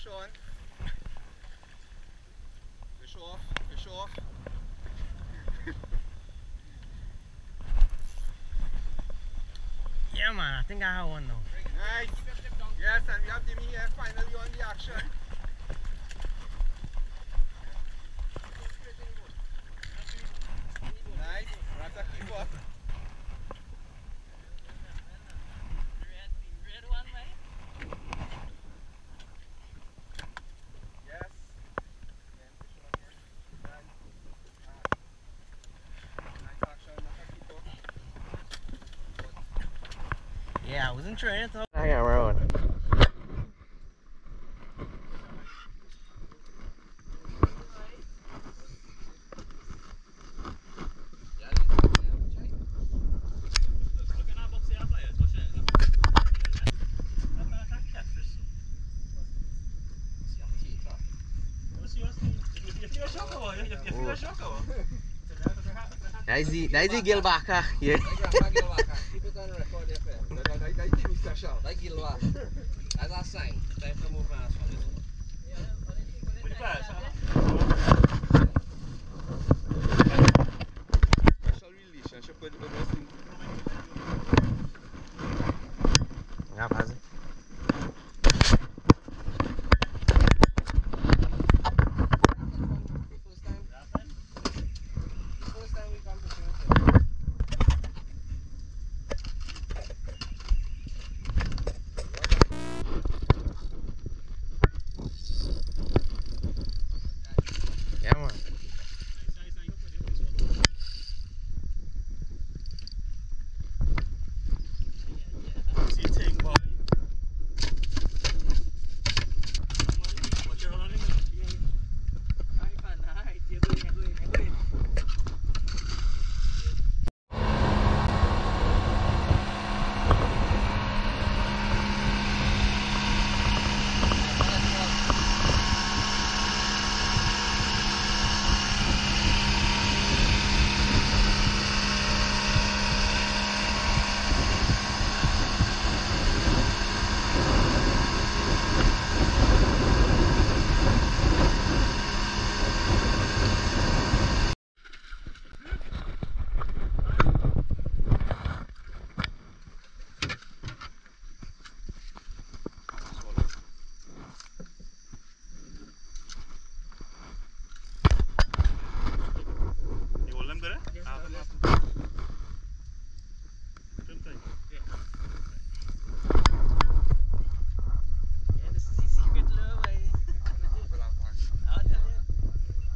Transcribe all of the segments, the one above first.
fish on. Fish off, fish off. Yeah man, I think I have one now. Nice. Yes, and we have Dimmy here finally on the action. Nice. That's a keeper. Red one, mate? Yes. Nice action. That's a keeper. Yeah, I wasn't trying to. I got my own. That's the gill backer. Yeah. Keep it on record, that's Dimmy special. That's gill backer. That's a sign. Time to move fast from this. Special relationship with this thing. Yeah, pass it. Yeah man.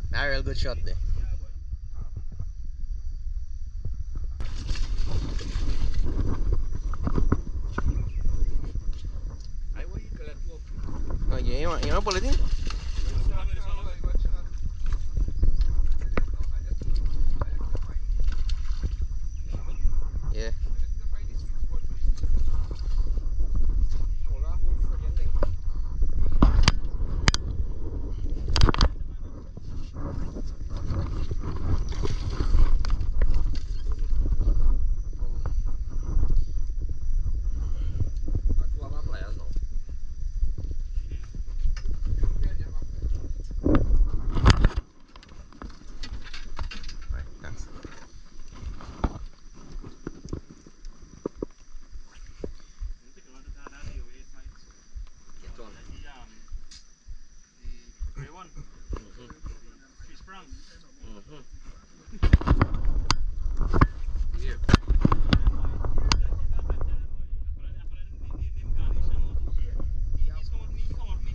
That's a real good shot there. Oh, yeah, you want to pull it in? Yeah.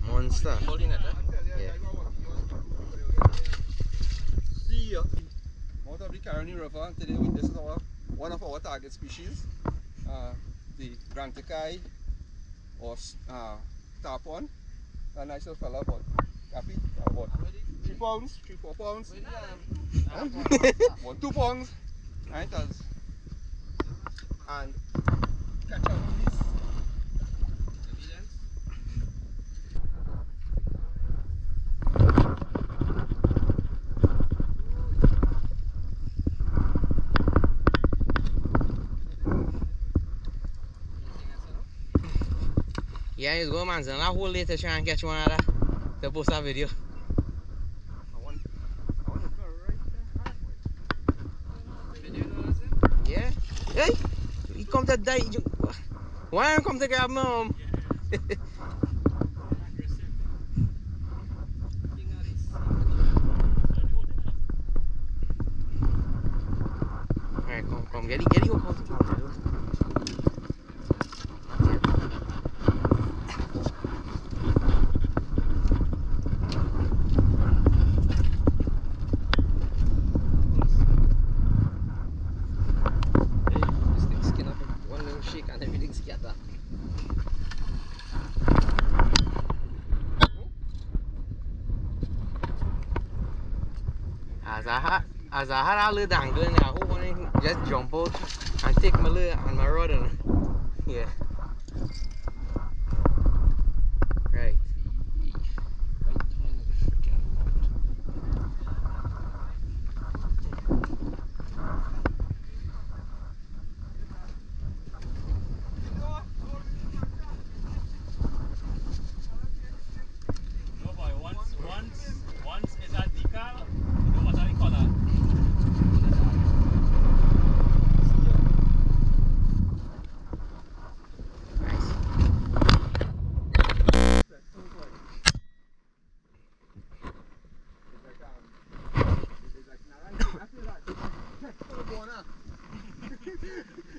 Monster. Yeah. See ya. Out of the Caroni River today, this is one of our target species, the Granticai or Tarpon. A nice little fella, but happy about 3 pounds, 3-4 pounds. About 2 pounds. Right, and catch out these. Yeah, you go man, and I hold it to try and catch one of that. to post a video. I want to go right there. Video knows him? Yeah. Hey, he come to die. Why don't come to grab mom? Alright, come, get it, go, come. Skin up one little shake and everything's together. As I had a little dangle in there, who wanted to just jump out and take my lure and my rod and yeah. Right. No boy, once is a decal, you know what I call that?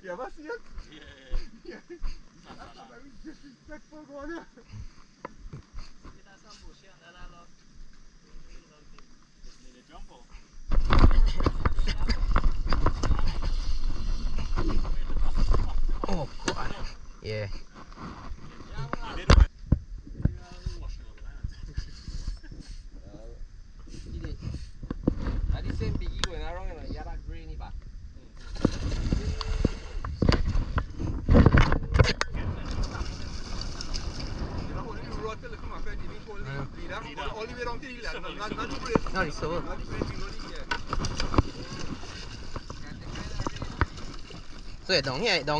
You ever see it? Yeah. That's a very disrespectful one. They jump out. Oh God. Yeah. I did same biggie going around and you had that grainy back. You know, only you rod till it come up and you didn't hold the leader. All the way down to the land. Not the brake. No, it's so. Not the brake, you know the So down here đâu.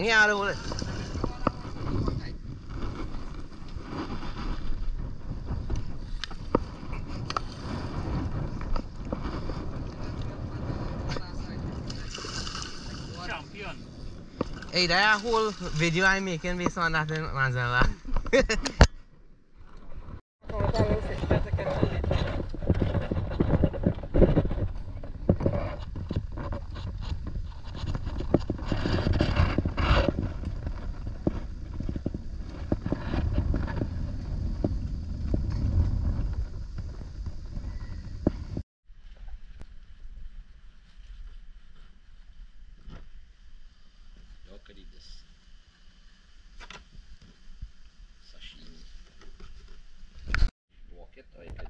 Champion. Hey, that whole video I'm making based on that in Manzala. Look at this. Sashimi. Walk it, or you can